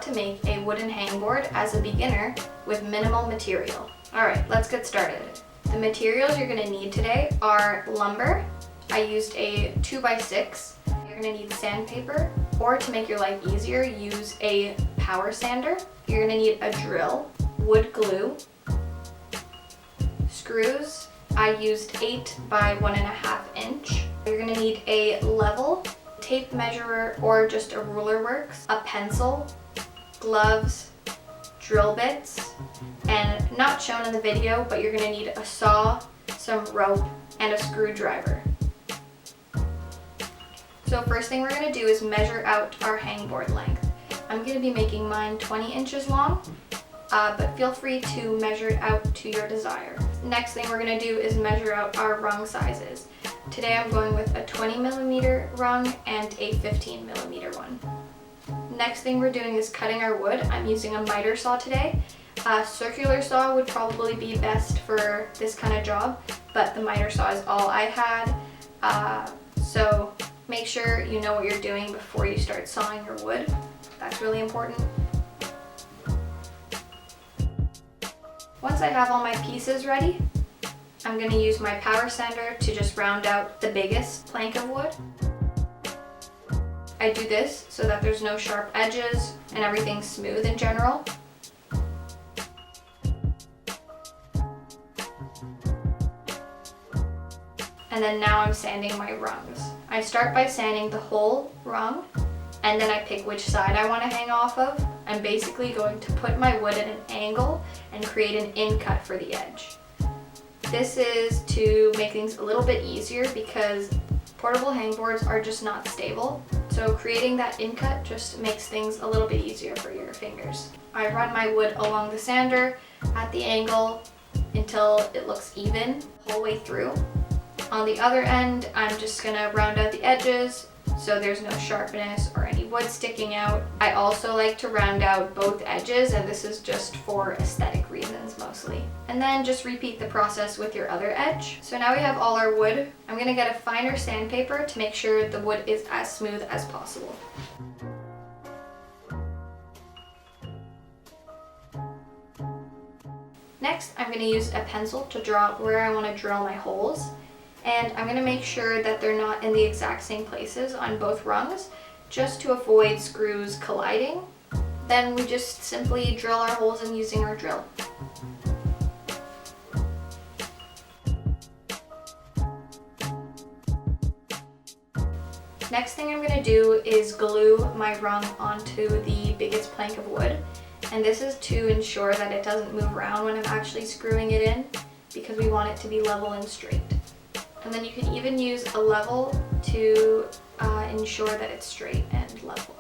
to make a wooden hangboard as a beginner with minimal material. Alright, let's get started. The materials you're going to need today are lumber. I used a 2x6. You're going to need sandpaper, or to make your life easier, use a power sander. You're going to need a drill, wood glue, screws. I used 8 by 1.5 inch. You're going to need a level, tape measurer, or just a ruler works, a pencil, gloves, drill bits, and not shown in the video, but you're going to need a saw, some rope, and a screwdriver. So first thing we're going to do is measure out our hangboard length. I'm going to be making mine 20 inches long, but feel free to measure it out to your desire. Next thing we're going to do is measure out our rung sizes. Today I'm going with a 20mm rung and a 15mm one. Next thing we're doing is cutting our wood. I'm using a miter saw today. A circular saw would probably be best for this kind of job, but the miter saw is all I had. So make sure you know what you're doing before you start sawing your wood. That's really important. Once I have all my pieces ready, I'm going to use my power sander to just round out the biggest plank of wood. I do this so that there's no sharp edges and everything's smooth in general. And then now I'm sanding my rungs. I start by sanding the whole rung, and then I pick which side I want to hang off of. I'm basically going to put my wood at an angle and create an in cut for the edge. This is to make things a little bit easier because portable hangboards are just not stable. So creating that in cut just makes things a little bit easier for your fingers. I run my wood along the sander at the angle until it looks even the whole way through. On the other end, I'm just gonna round out the edges so there's no sharpness or any wood sticking out. I also like to round out both edges, and this is just for aesthetic reasons mostly. And then just repeat the process with your other edge. So now we have all our wood. I'm gonna get a finer sandpaper to make sure the wood is as smooth as possible. Next, I'm gonna use a pencil to draw where I wanna drill my holes. And I'm going to make sure that they're not in the exact same places on both rungs, just to avoid screws colliding. Then we just simply drill our holes in using our drill. Next thing I'm going to do is glue my rung onto the biggest plank of wood. And this is to ensure that it doesn't move around when I'm actually screwing it in, because we want it to be level and straight. And then you can even use a level to ensure that it's straight and level.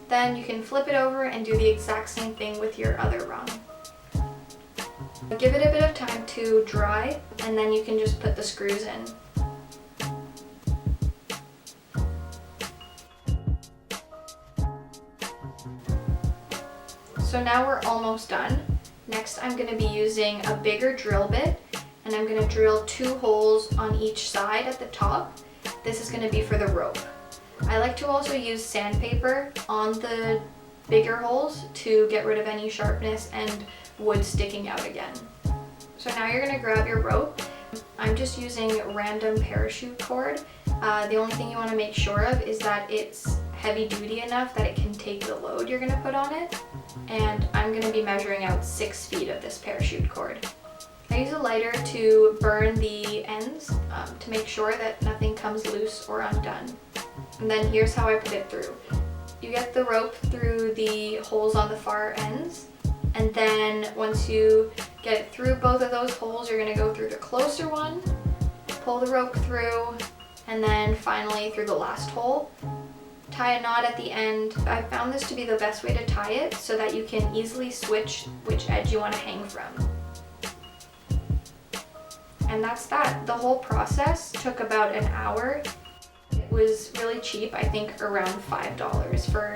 Then you can flip it over and do the exact same thing with your other rung. Give it a bit of time to dry, and then you can just put the screws in. So now we're almost done. Next, I'm going to be using a bigger drill bit, and I'm going to drill 2 holes on each side at the top. This is going to be for the rope. I like to also use sandpaper on the bigger holes to get rid of any sharpness and wood sticking out again. So now you're going to grab your rope. I'm just using random parachute cord. The only thing you want to make sure of is that it's heavy duty enough that it can take the load you're going to put on it. And I'm going to be measuring out 6 feet of this parachute cord. I use a lighter to burn the ends to make sure that nothing comes loose or undone. And then here's how I put it through. You get the rope through the holes on the far ends, and then once you get it through both of those holes, you're going to go through the closer one, pull the rope through, and then finally through the last hole. Tie a knot at the end. I found this to be the best way to tie it so that you can easily switch which edge you want to hang from. And that's that. The whole process took about an hour. It was really cheap, I think around $5 for